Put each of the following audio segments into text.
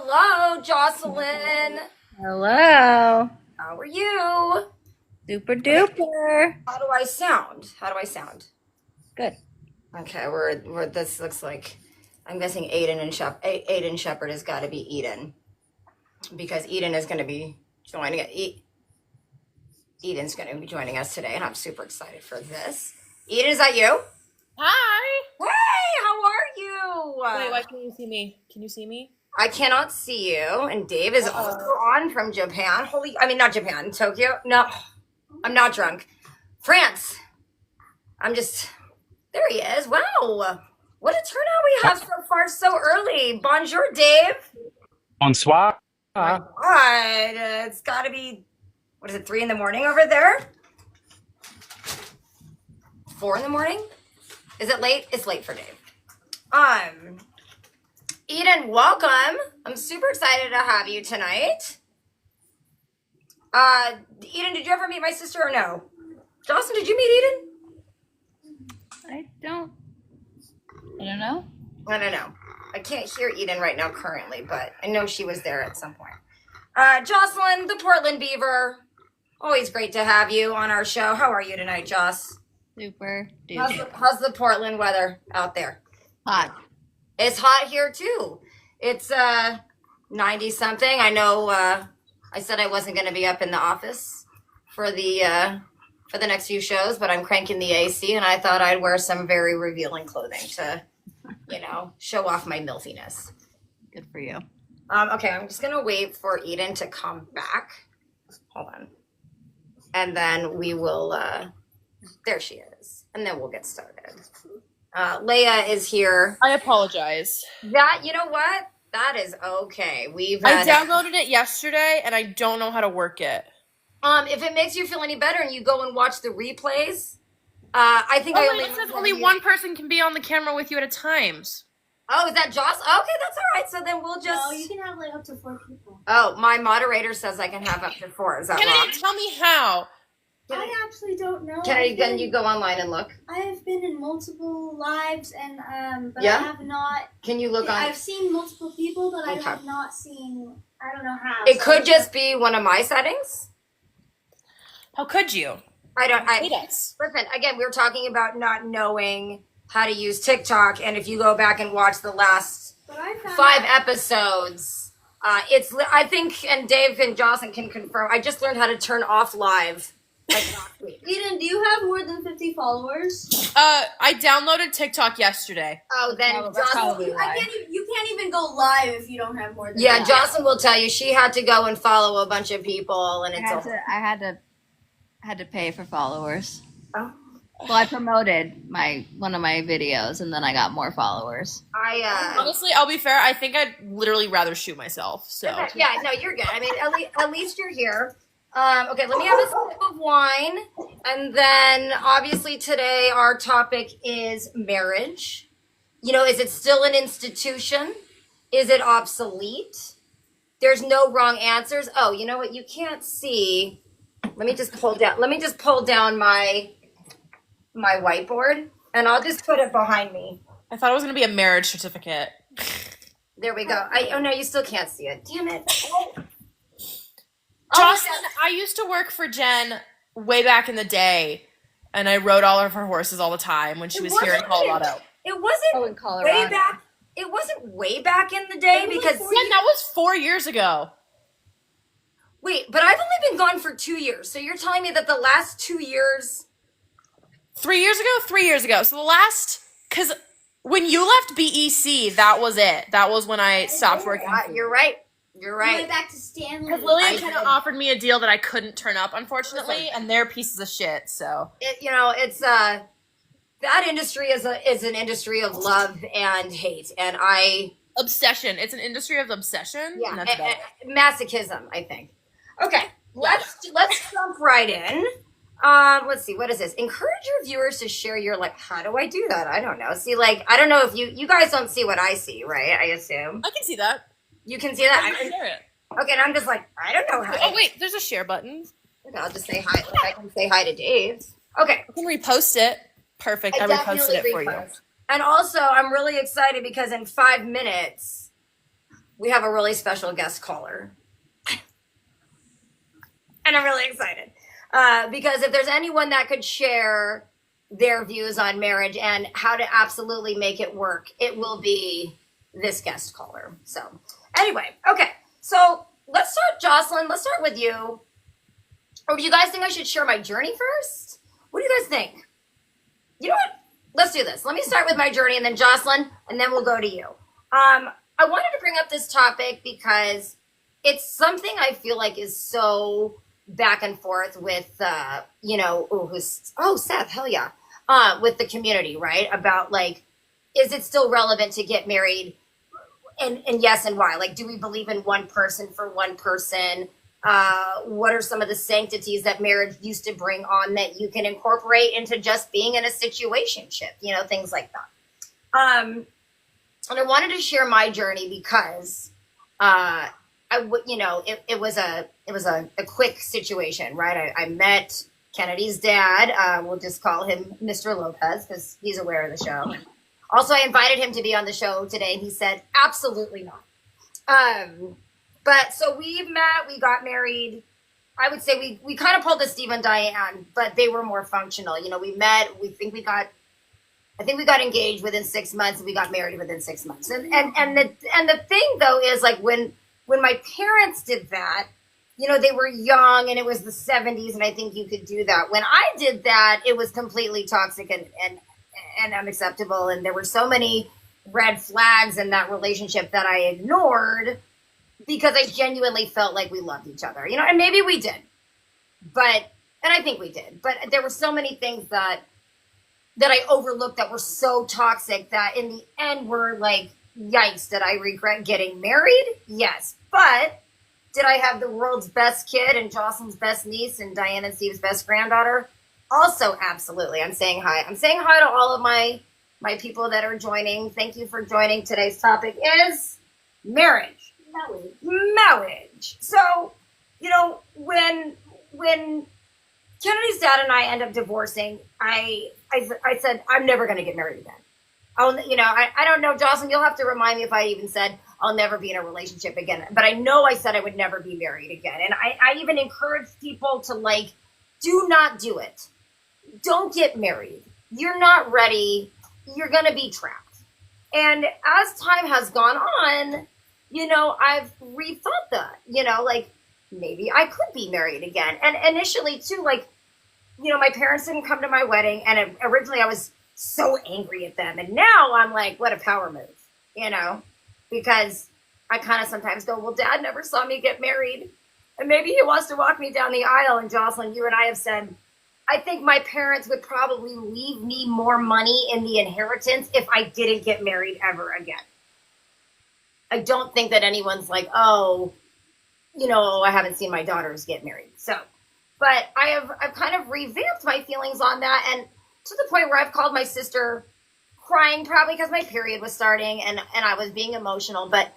Hello, Jocelyn. Hello. How are you? Super duper. How do I sound? How do I sound? Good. Okay, we're this looks like I'm guessing Aden Shepherd has got to be Eden because Eden is going to be joining it. Eden's going to be joining us today, and I'm super excited for this. Eden, is that you? Hi. Hey, how are you? Wait, why can't you see me? Can you see me? I cannot see you, and Dave is also on from Japan. Not Japan, Tokyo. No, I'm not drunk. France. There he is. Wow. What a turnout we have so far so early. Bonjour, Dave. Bonsoir. My God, it's got to be, what is it, 3 in the morning over there? 4 in the morning? Is it late? It's late for Dave. Eden, welcome. I'm super excited to have you tonight. Eden, did you ever meet my sister or no? Jocelyn, did you meet Eden? I don't know. I don't know. I can't hear Eden right now currently, but I know she was there at some point. Jocelyn, the Portland Beaver. Always great to have you on our show. How are you tonight, Joss? Super duper. How's the Portland weather out there? Hot. It's hot here too. It's 90 something. I know I said I wasn't going to be up in the office for the next few shows, but I'm cranking the AC and I thought I'd wear some very revealing clothing to, show off my milfiness. Good for you. Okay, I'm just going to wait for Eden to come back. Hold on. And then we will there she is. And then we'll get started. Leia is here. I apologize. That, you know what? That is okay. I downloaded it yesterday and I don't know how to work it. If it makes you feel any better and you go and watch the replays, I think it says only one person can be on the camera with you at a time. Oh, is that Joss? Okay, that's all right. So then we'll just. No, you can have up to 4 people. Oh, my moderator says I can have up to 4. Is that wrong? Tell me how. I actually don't know. Then you go online and look? I have been in multiple lives and but Yeah? I have not. Can you look on? I've seen multiple people, but Okay. I have not seen. I don't know how. It could just be one of my settings. How could you? Listen, again, we were talking about not knowing how to use TikTok, and if you go back and watch the last But I found 5 episodes, I think, and Dave and Jocelyn can confirm, I just learned how to turn off live like last week. Eden, do you have more than 50 followers? I downloaded TikTok yesterday. Oh, then That's probably Jocelyn, why. You can't even go live if you don't have more than. yeah, that. Jocelyn will tell you she had to go and follow a bunch of people, and I had to pay for followers. Oh. Well, I promoted one of my videos and then I got more followers. Honestly, I'll be fair. I think I'd literally rather shoot myself. So Yeah, no, you're good. I mean, at least you're here. Okay, let me have a sip of wine, and then obviously today our topic is marriage. Is it still an institution? Is it obsolete? There's no wrong answers. Oh, you know what? You can't see. Let me just pull down my whiteboard, and I'll just put it behind me. I thought it was gonna be a marriage certificate. There we go. Oh no, you still can't see it. Damn it. Jocelyn, I used to work for Jen way back in the day, and I rode all of her horses all the time when she was here in Colorado. It wasn't in Colorado. way back. It wasn't way back in the day because Jen, that was 4 years ago. wait, but I've only been gone for 2 years. So you're telling me that the last 2 years? 3 years ago? 3 years ago. So because when you left BEC, that was it. That was when I stopped working. You're right. You're I right. went back to Stanley. Because Lillian kind of offered me a deal that I couldn't turn up, unfortunately, and they're pieces of shit, so. It's that industry is an industry of love and hate, and Obsession. It's an industry of obsession. yeah, and that's about it. masochism, I think. Okay, let's jump right in. Let's see, what is this? Encourage your viewers to share your, how do I do that? I don't know. See, I don't know if you guys don't see what I see, right? I assume. I can see that. You can see that? I can share it. Okay, and I'm just I don't know how. Oh, wait, there's a share button. I'll just say hi. I can say hi to Dave. Okay. I can repost it. Perfect. I reposted it for you. And also, I'm really excited because in 5 minutes, we have a really special guest caller. And I'm really excited. Because if there's anyone that could share their views on marriage and how to absolutely make it work, it will be this guest caller. So, anyway, okay. So, let's start, Jocelyn. Let's start with you. Or do you guys think I should share my journey first? What do you guys think? You know what? Let's do this. Let me start with my journey and then Jocelyn, and then we'll go to you. I wanted to bring up this topic because it's something I feel like is so back and forth with, Seth, hell yeah, with the community, right? About like, is it still relevant to get married? And yes, and why? Like, do we believe in one person for one person? What are some of the sanctities that marriage used to bring on that you can incorporate into just being in a situationship? You know, things like that. And I wanted to share my journey because it was a quick situation, right? I met Kennedy's dad. We'll just call him Mr. Lopez because he's aware of the show. Also, I invited him to be on the show today, and he said, absolutely not. But so we met, we got married. I would say we kind of pulled the Steve and Dyan, but they were more functional. You know, we met, I think we got engaged within 6 months, and we got married within 6 months. And the thing though is like when my parents did that, you know, they were young and it was the 70s, and I think you could do that. When I did that, it was completely toxic and unacceptable, and there were so many red flags in that relationship that I ignored because I genuinely felt like we loved each other, you know, and maybe we did, and I think we did, but there were so many things that I overlooked that were so toxic that in the end were like, yikes, did I regret getting married? Yes. But did I have the world's best kid and Jocelyn's best niece and Dyan and Steve's best granddaughter? Also, absolutely. I'm saying hi. I'm saying hi to all of my people that are joining. Thank you for joining. Today's topic is marriage. Marriage. So, you know, when Kennedy's dad and I end up divorcing, I said, I'm never going to get married again. I don't know, Jocelyn, you'll have to remind me if I even said I'll never be in a relationship again. But I know I said I would never be married again. And I even encouraged people to like, do not do it. Don't get married. You're not ready. You're going to be trapped. And as time has gone on, you know, I've rethought that, you know, like maybe I could be married again. And initially too, like, you know, my parents didn't come to my wedding, and originally I was so angry at them. And now I'm like, what a power move, you know, because I kind of sometimes go, well, Dad never saw me get married, and maybe he wants to walk me down the aisle. And Jocelyn, you and I have said, I think my parents would probably leave me more money in the inheritance if I didn't get married ever again. I don't think that anyone's like, oh, you know, I haven't seen my daughters get married. So, but I've kind of revamped my feelings on that, and to the point where I've called my sister crying, probably because my period was starting and I was being emotional. But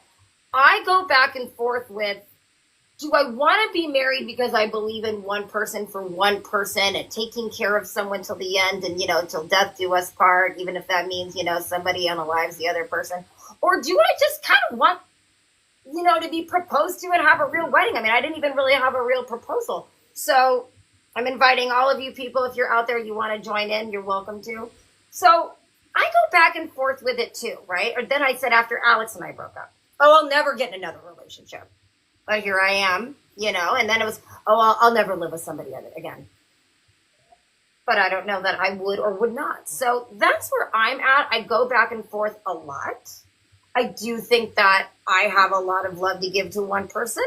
I go back and forth with, do I want to be married because I believe in one person for one person and taking care of someone till the end and, you know, till death do us part, even if that means, you know, somebody unalives the other person? Or do I just kind of want, you know, to be proposed to and have a real wedding? I mean, I didn't even really have a real proposal. So I'm inviting all of you people, if you're out there, you want to join in, you're welcome to. So I go back and forth with it too, right? Or then I said after Alex and I broke up, oh, I'll never get in another relationship. But here I am, you know, and then it was, oh, I'll never live with somebody again. But I don't know that I would or would not. So that's where I'm at. I go back and forth a lot. I do think that I have a lot of love to give to one person,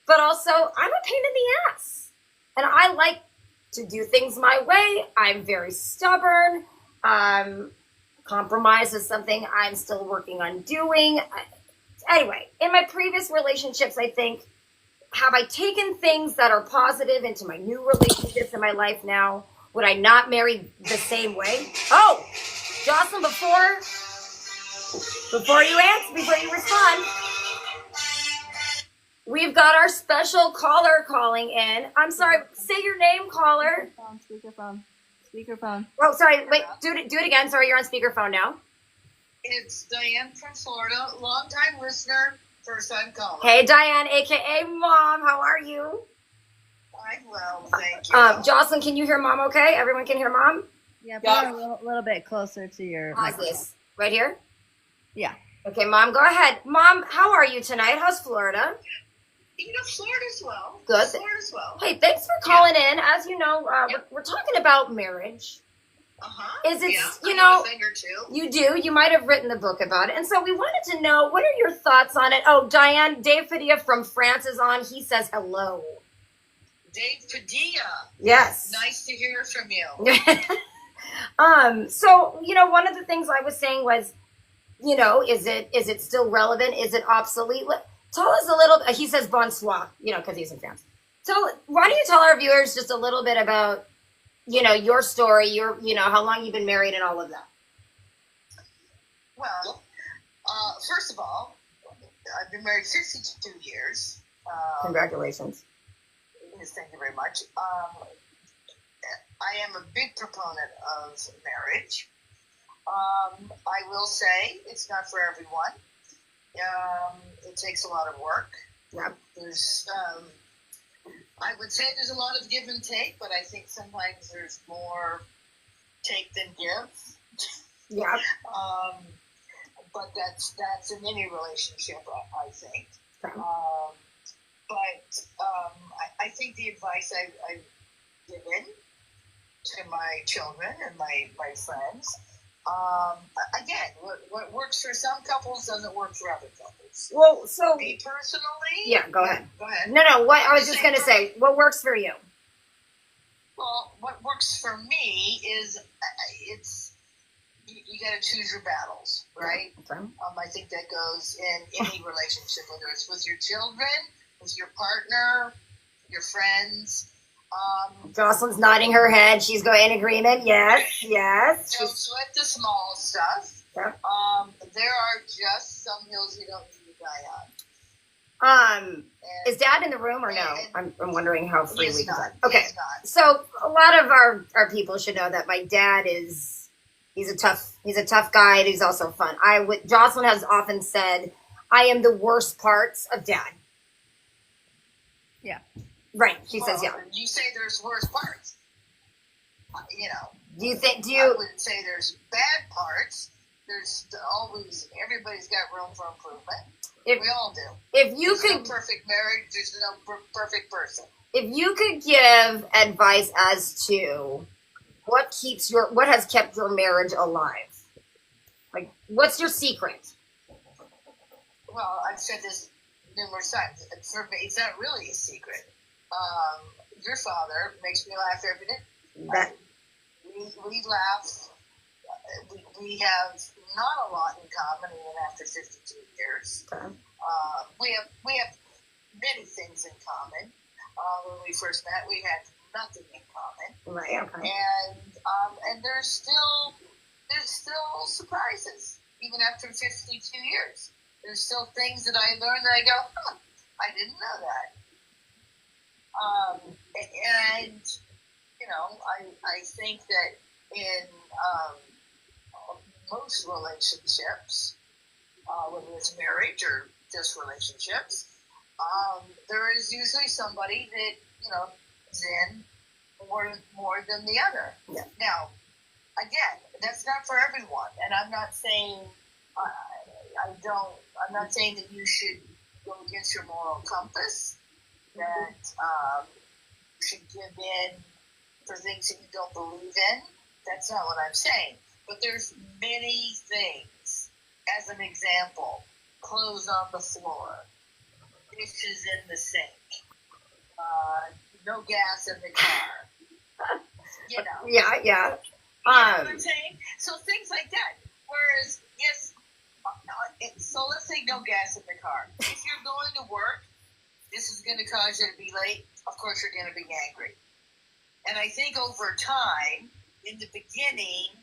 but also I'm a pain in the ass. And I like to do things my way. I'm very stubborn. Compromise is something I'm still working on doing. Anyway, in my previous relationships, I think, have I taken things that are positive into my new relationships in my life now? Would I not marry the same way? Oh, Jocelyn, before you answer, before you respond, we've got our special caller calling in. I'm sorry, say your name, caller. Speakerphone. Oh, sorry, wait, do it again. Sorry, you're on speakerphone now. It's Diane from Florida, longtime listener, First time caller. Hey, Dyan, aka Mom. How are you? I'm well, thank you. Jocelyn, can you hear Mom? Okay, everyone can hear Mom. Yeah, put it a little bit closer to your How's microphone. this? Right here. Yeah. Okay, Mom, go ahead. Mom, how are you tonight? How's Florida? Florida's well. Good. Florida's well. Hey, thanks for calling in. As you know, we're talking about marriage. Is it, you know, a thing or two. you do. You might have written the book about it. And so we wanted to know, what are your thoughts on it? Oh, Dyan, Dave Padilla from France is on. He says hello. Dave Padilla. Yes. Nice to hear from you. So, you know, one of the things I was saying was, you know, is it still relevant? Is it obsolete? Tell us a little, he says bonsoir, you know, because he's in France. So why don't you tell our viewers just a little bit about, you know, your story, you know, how long you've been married and all of that. Well, first of all, I've been married 52 years. Congratulations. Yes, thank you very much. I am a big proponent of marriage. I will say it's not for everyone. It takes a lot of work. Yep. There's, I would say there's a lot of give and take, but I think sometimes there's more take than give. Yeah. But that's in any relationship, I think. Okay. I think the advice I've given to my children and my friends, again, what works for some couples doesn't work for other couples. Well, so Me personally, yeah, go ahead. Go ahead. No, what I was just going to say, what works for you? Well, what works for me is you got to choose your battles, right? Okay. I think that goes in any relationship, whether it's with your children, with your partner, your friends. Jocelyn's nodding her head. She's going in agreement. Yes, yes. Don't sweat the small stuff. Yeah. There are just some hills you don't need to die on. Is Dad in the room or no? I'm wondering how free we can talk. Okay. He's not. So a lot of our people should know that my dad he's a tough guy and he's also fun. Jocelyn has often said, I am the worst parts of Dad. Yeah. Right. She says, yeah. You say there's worse parts. You know. I wouldn't say there's bad parts. There's always, everybody's got room for improvement. We all do. If you there's could, no perfect marriage, there's no perfect person. If you could give advice as to what has kept your marriage alive, like what's your secret? Well, I've said this numerous times. For me, it's not really a secret. Your father makes me laugh every day. We laugh. We have not a lot in common even after 52 years. Okay. We have many things in common. When we first met, we had nothing in common. Right. Okay. And there's still surprises even after 52 years. There's still things that I learned that I go, I didn't know that. And you know, I think that in most relationships, whether it's marriage or just relationships, there is usually somebody that, you know, is in more than the other. Yeah. Now, again, that's not for everyone, and I'm not saying I'm not saying that you should go against your moral compass, that you should give in for things that you don't believe in. That's not what I'm saying. But there's many things. As an example, clothes on the floor, dishes in the sink, no gas in the car. You know. Yeah. You know what I'm saying? So things like that. Whereas, yes, so let's say no gas in the car. If you're going to work, this is going to cause you to be late. Of course, you're going to be angry. And I think over time, in the beginning,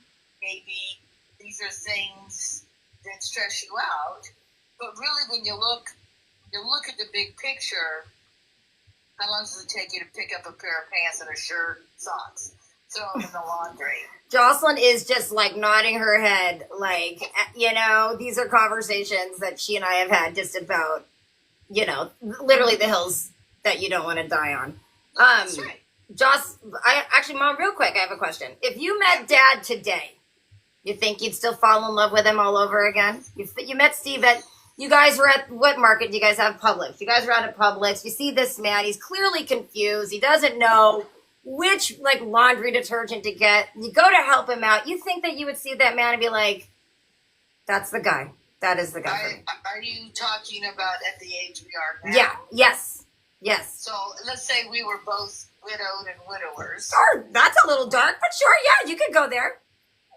maybe these are things that stress you out. But really, when you look at the big picture, how long does it take you to pick up a pair of pants and a shirt, socks? throw them in the laundry. Jocelyn is just like nodding her head, like, you know, these are conversations that she and I have had just about, you know, literally the hills that you don't want to die on. That's right. Mom, real quick, I have a question. If you met Dad today, you think you'd still fall in love with him all over again? You met Steve you guys were at, what market do you guys have? Publix. You guys were out at Publix. You see this man, he's clearly confused. He doesn't know which like laundry detergent to get. You go to help him out. You think that you would see that man and be like, that's the guy. That is the guy for me. Are you talking about at the age we are now? Yeah. Yes. Yes. So let's say we were both widowed and widowers. Sure. That's a little dark, but sure. Yeah, you could go there.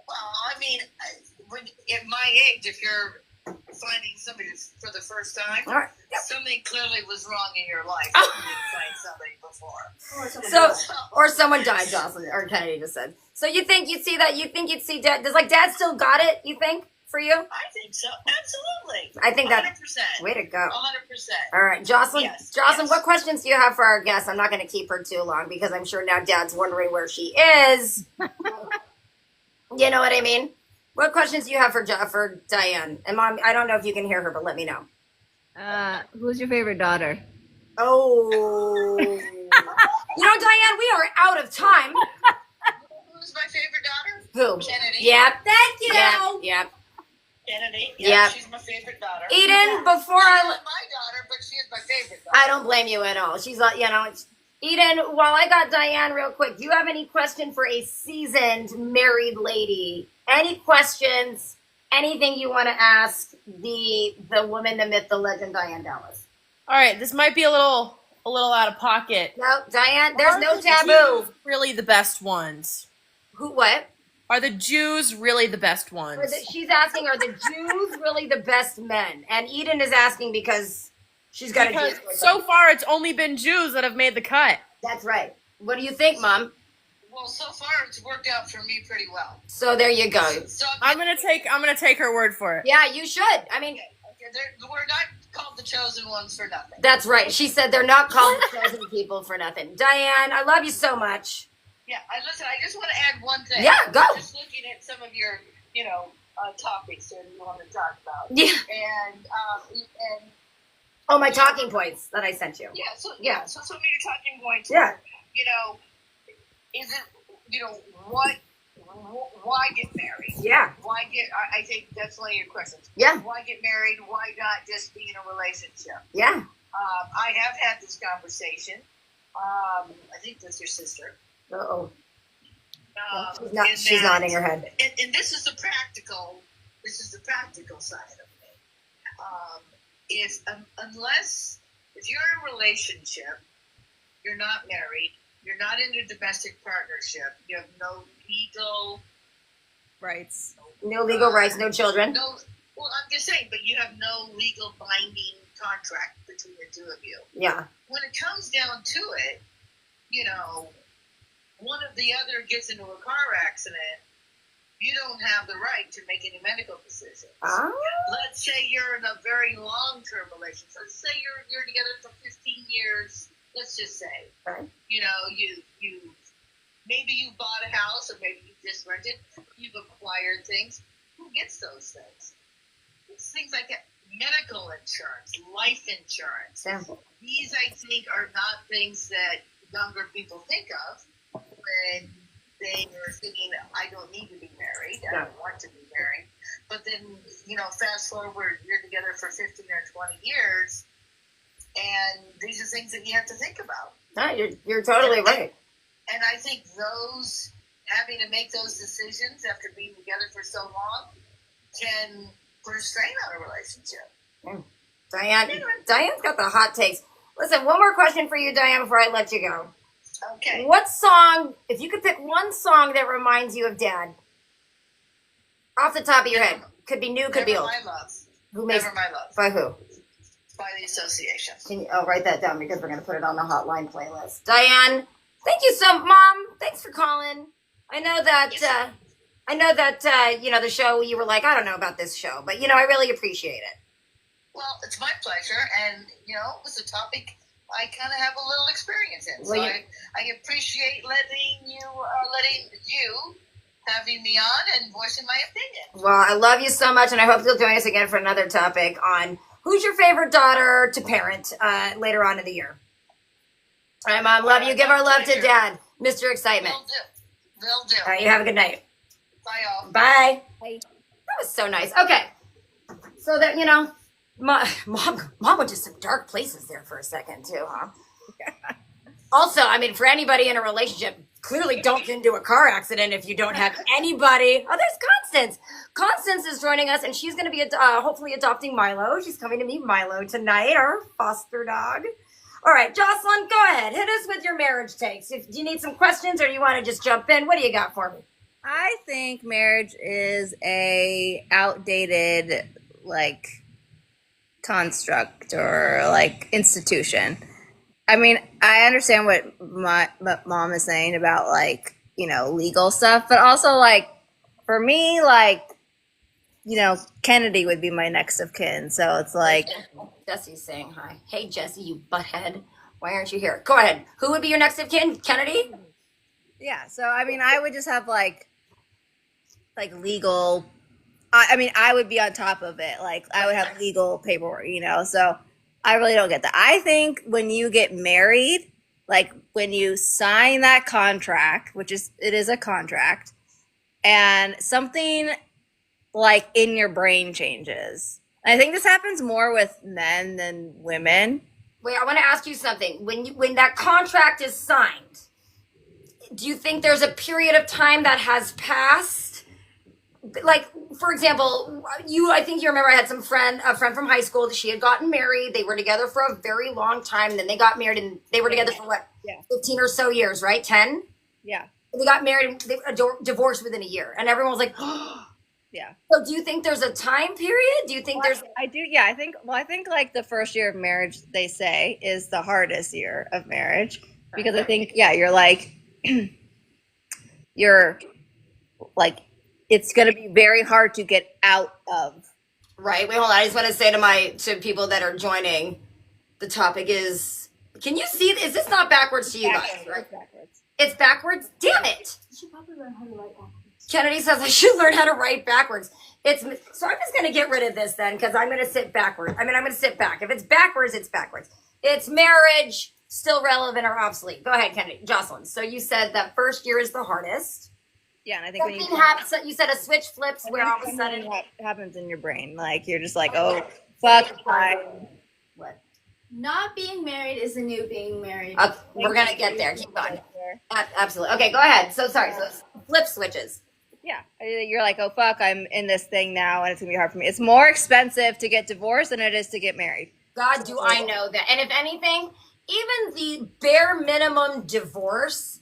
Well, I mean, at my age, if you're finding somebody for the first time, All right. Yep. something clearly was wrong in your life. You didn't find somebody before. Or someone died, Jocelyn or Kennedy just said. So you think you'd see that? You think you'd see Dad? Does like Dad still got it? You think for you? I think so. Absolutely. I think that. 100%. Way to go. 100%. All right, Jocelyn. Yes, Jocelyn, yes. what questions do you have for our guest? I'm not going to keep her too long because I'm sure now Dad's wondering where she is. You know what I mean? What questions do you have for Dyan? And Mom, I don't know if you can hear her, but let me know. Who's your favorite daughter? Oh. You know, Dyan, we are out of time. Who's my favorite daughter? Who? Kennedy. Yep. Thank you. Yep. Kennedy. Yep. Yeah, she's my favorite daughter. Eden, before She's I... not my daughter, but she is my favorite daughter. I don't blame you at all. She's like, you know, Eden, while I got Dyan real quick, do you have any question for a seasoned married lady? Any questions? Anything you want to ask the woman, the myth, the legend, Dyan Dallis? All right, this might be a little out of pocket. No, Dyan, there's Are no the taboo. Jews really the best ones? Who, what? Are the Jews really the best ones? She's asking, are the Jews really the best men? And Eden is asking because she's got Because a Jewish so far it's only been Jews that have made the cut. That's right. What do you think, Mom? Well, so far it's worked out for me pretty well. So there you go. So I'm gonna take her word for it. Yeah, you should. I mean, we're not called the chosen ones for nothing. that's right. She said they're not called chosen people for nothing. Dyan, I love you so much. Yeah, listen, I just want to add one thing. Yeah, go. Just looking at some of your, topics that you want to talk about. Yeah. And Oh, my talking points that I sent you. so some of Yeah. your talking points. Yeah. Is it, why get married? Yeah. Why get? I think that's one of your questions. Yeah. Why get married? Why not just be in a relationship? Yeah. I have had this conversation. I think with your sister. Uh-oh. In She's that- nodding her head. And this is the practical side of it. If you're in a relationship, you're not married, you're not in a domestic partnership, you have no legal Rights. No legal rights, no children. well, I'm just saying, but you have no legal binding contract between the two of you. Yeah. When it comes down to it, one of the other gets into a car accident, you don't have the right to make any medical decisions. Ah. Let's say you're in a very long-term relationship. Let's say you're together for 15 years. Let's just say, Okay. you maybe you bought a house or maybe you just rented. You've acquired things. Who gets those things? It's things like medical insurance, life insurance. Yeah. These, I think, are not things that younger people think of when they are thinking, I don't need to be married. I don't want to be married. But then, fast forward, you're together for 15 or 20 years, and these are things that you have to think about. No, you're totally right. And I think having to make those decisions after being together for so long can put a strain on a relationship. Dyan's got the hot takes. Listen, one more question for you, Dyan, before I let you go. Okay. What song, if you could pick one song that reminds you of Dad, off the top of your head, could be new, could be Never old. My Love. Who makes? Never My Love. By who? By the Association. I'll write that down because we're going to put it on the hotline playlist. Dyan, thank you Mom, thanks for calling. I know that, the show, you were like, I don't know about this show, but, I really appreciate it. Well, it's my pleasure, and, it was a topic I kind of have a little experience in. So Well, I appreciate letting you having me on and voicing my opinion. Well, I love you so much, and I hope you'll join us again for another topic on who's your favorite daughter to parent later on in the year. All right, Mom, love you. Give our love to Dad, Mr. Excitement. Will do. All right, you have a good night. Bye, all. Bye. Bye. That was so nice. Okay, so that mom went to some dark places there for a second too, huh? Also, I mean, for anybody in a relationship, clearly don't get into a car accident if you don't have anybody. Oh, there's Constance. Constance is joining us, and she's going to be hopefully adopting Milo. She's coming to meet Milo tonight, our foster dog. All right, Jocelyn, go ahead. Hit us with your marriage takes. Do you need some questions, or do you want to just jump in? What do you got for me? I think marriage is a outdated construct or institution. I mean, I understand what mom is saying about legal stuff, but also for me, Kennedy would be my next of kin. So it's Jesse's saying hi. Hey, Jesse, you butthead. Why aren't you here? Go ahead. Who would be your next of kin? Kennedy? yeah. So I mean, I would just have legal. I mean, I would be on top of it. I would have legal paperwork, So I really don't get that. I think when you get married, when you sign that contract, it is a contract, and something in your brain changes. I think this happens more with men than women. Wait, I want to ask you something. When that contract is signed, do you think there's a period of time that has passed? For example, I think you remember I had a friend from high school that she had gotten married. They were together for a very long time. Then they got married, and they were together for 15 or so years, right? 10? Yeah. They got married and they divorced within a year. And everyone was like, oh. Yeah. So do you think there's a time period? Do you think there's... I do. Yeah. I think the first year of marriage, they say, is the hardest year of marriage. Because I think, you're it's going to be very hard to get out of. Right. Wait, hold on. I just want to say to people that are joining, the topic is, can you see, is this not backwards to you guys? Right? It's backwards. It's backwards? Damn it. You should probably learn how to write backwards. Kennedy says I should learn how to write backwards. So I'm just going to get rid of this then, because I'm going to sit backwards. I'm going to sit back. If it's backwards, it's backwards. It's marriage, still relevant or obsolete. Go ahead, Kennedy. Jocelyn. So you said that first year is the hardest. Yeah, and I think something happens. You said a switch flips where all of a sudden what happens in your brain, you're just oh fuck. What? Not being married is the new being married. We're gonna get there. Keep going. Absolutely. Okay, go ahead. So sorry. So flip switches. Yeah, you're oh fuck, I'm in this thing now, and it's gonna be hard for me. It's more expensive to get divorced than it is to get married. God, do I know that? And if anything, even the bare minimum divorce,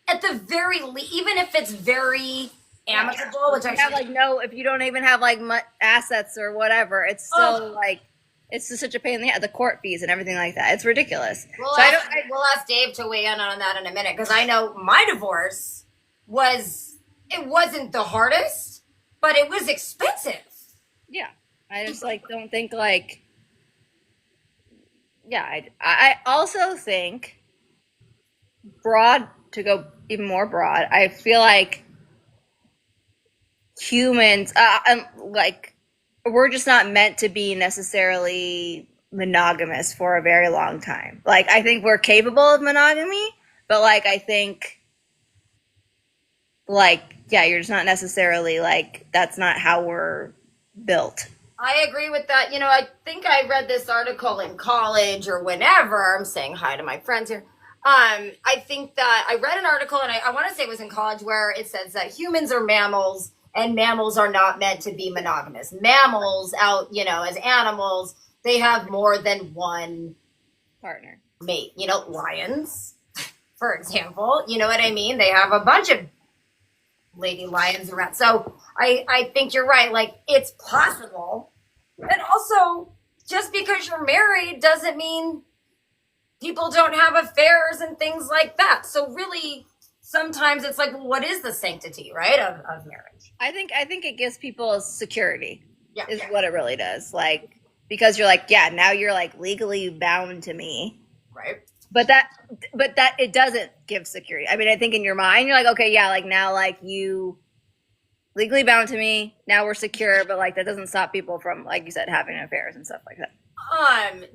at the very least, even if it's very amicable, which I have if you don't even have much assets or whatever, it's still it's just such a pain in the court fees and everything like that. It's ridiculous. We'll ask Dave to weigh in on that in a minute, because I know my divorce wasn't the hardest, but it was expensive. Yeah, I just don't think I also think to go even more broad, I feel humans, we're just not meant to be necessarily monogamous for a very long time. I think we're capable of monogamy, but I think you're just not necessarily that's not how we're built. I agree with that. I think I read this article in college or whenever. I'm saying hi to my friends here. I think that I read an article, and I want to say it was in college, where it says that humans are mammals, and mammals are not meant to be monogamous. Mammals as animals, they have more than one partner mate. Lions, for example, you know what I mean? They have a bunch of lady lions around. So I think you're right. It's possible. And also, just because you're married doesn't mean people don't have affairs and things like that. So really, sometimes it's what is the sanctity, right, of marriage? I think it gives people security. Yeah, is what it really does. Because you're now you're legally bound to me. Right. But that it doesn't give security. I mean, I think in your mind you're like, okay, yeah, like now, like you legally bound to me. Now we're secure, but like that doesn't stop people from, like you said, having affairs and stuff like that.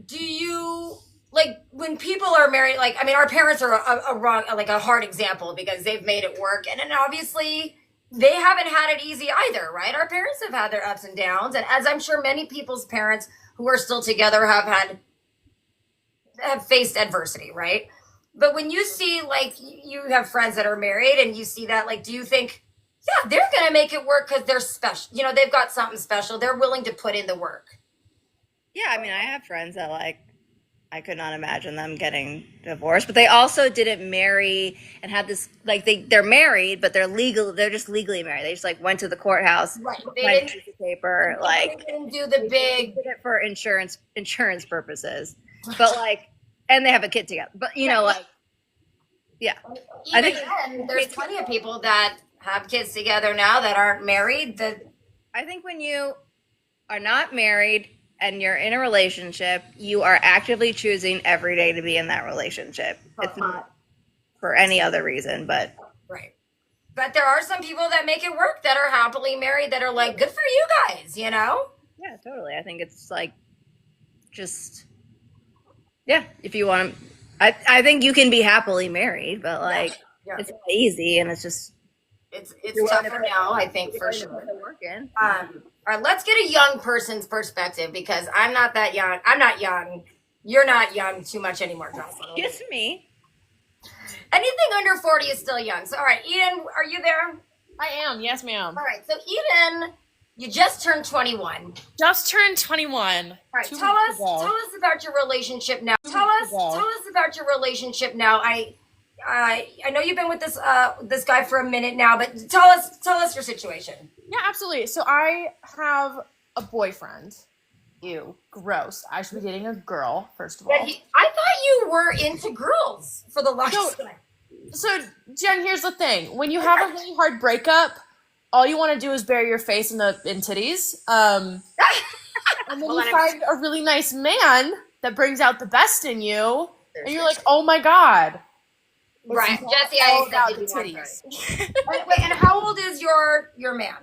Do you like when people are married? Like, I mean, our parents are a wrong, like a hard example because they've made it work, and then obviously they haven't had it easy either, right? Our parents have had their ups and downs, and as I'm sure many people's parents who are still together have faced adversity, right? But when you see, like, you have friends that are married, and you see that, like, do you think, yeah, they're gonna make it work because they're special? You know, they've got something special. They're willing to put in the work. Yeah, I mean, I have friends that like I could not imagine them getting divorced, but they also didn't marry and have this like they're married, but they're just legally married. They just like went to the courthouse, Right. They signed a didn't, piece of paper, like they didn't do the big. did it for insurance purposes. But like, and they have a kid together. But you know, like, yeah, I Even think then, there's plenty of people that have kids together now that aren't married. That I think when you are not married and you're in a relationship, you are actively choosing every day to be in that relationship. It's not for any other reason, but right. But there are some people that make it work that are happily married that are like, good for you guys, you know? yeah, totally. I think it's like just yeah, if you want to I think you can be happily married, but like Yeah. it's not easy and it's just It's You're willing to tougher put- now, I think, for put sure. the work in. All right, let's get a young person's perspective because I'm not that young. I'm not young. You're not young too much anymore, Jocelyn. Just me. Anything under 40 is still young. So, all right, Eden, are you there? I am. Yes, ma'am. All right, so Eden, you just turned 21. Just turned 21. All right, 2 tell weeks us ago. about your relationship now. 2 Tell weeks us ago. about your relationship now. I know you've been with this guy for a minute now, but tell us your situation. Yeah, absolutely. So I have a boyfriend. Ew, gross. I should be dating a girl, first of all. I thought you were into girls for the longest time. So, Jen, here's the thing. When you have a really hard breakup, all you want to do is bury your face in titties. And then you find a really nice man that brings out the best in you, and you're like, oh my God. Right, Jesse, All I about accepted the you. titties. Wait, and how old is your man?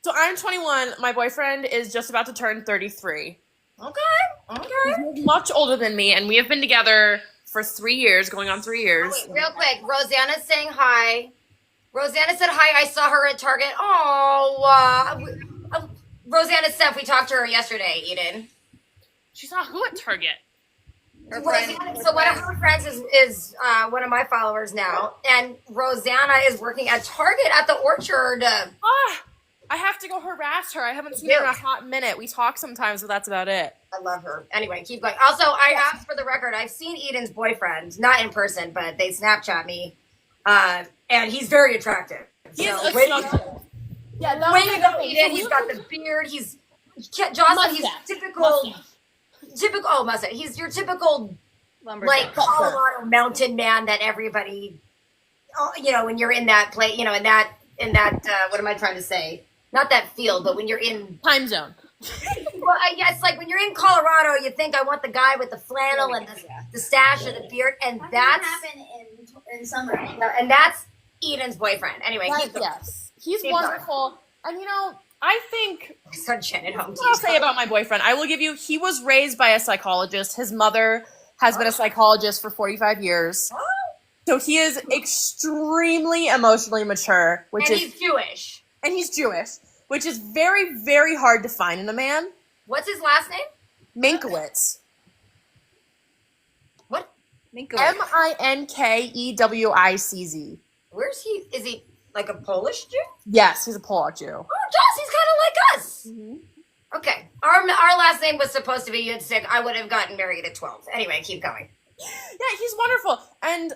So I'm 21. My boyfriend is just about to turn 33. Okay. He's much older than me, and we have been together for 3 years, going on 3 years. Wait, real quick, Rosanna's saying hi. Rosanna said hi. I saw her at Target. Oh, Rosanna Steph, we talked to her yesterday, Eden. She saw who at Target? So one of her friends is one of my followers now, and Rosanna is working at Target at the Orchard. I have to go harass her. I haven't seen her in a hot minute. We talk sometimes, but that's about it. I love her. Anyway, keep going. Also, I asked for the record. I've seen Eden's boyfriend, not in person, but they Snapchat me, and he's very attractive. He is So, way to attractive. go. Yeah, that Way was to go, Eden. He's got the beard. Jocelyn. He's typical. Oh, mustache. He's your typical, like, Colorado mountain man that everybody, when you're in that place, in that, what am I trying to say? Not that field, but when you're in time zone. Well, I guess like when you're in Colorado, you think I want the guy with the flannel and the stash or the beard, and That that's doesn't happen in summer. and that's Eden's boyfriend. Anyway, keep going. Yes, he's Keep wonderful, and I think So Jen at home. what I'll say about my boyfriend, I will give you, he was raised by a psychologist. His mother has been a psychologist for 45 years. So he is extremely emotionally mature, And he's Jewish. and he's Jewish, which is very, very hard to find in a man. What's his last name? Minkowitz. What? Minkewicz. Where's he? Is he like a Polish Jew? Yes, he's a Polish Jew. Oh, Joss, he's kind of like us. Okay, our last name was supposed to be Yudzik. I would have gotten married at 12. Anyway, keep going. Yeah, he's wonderful. And,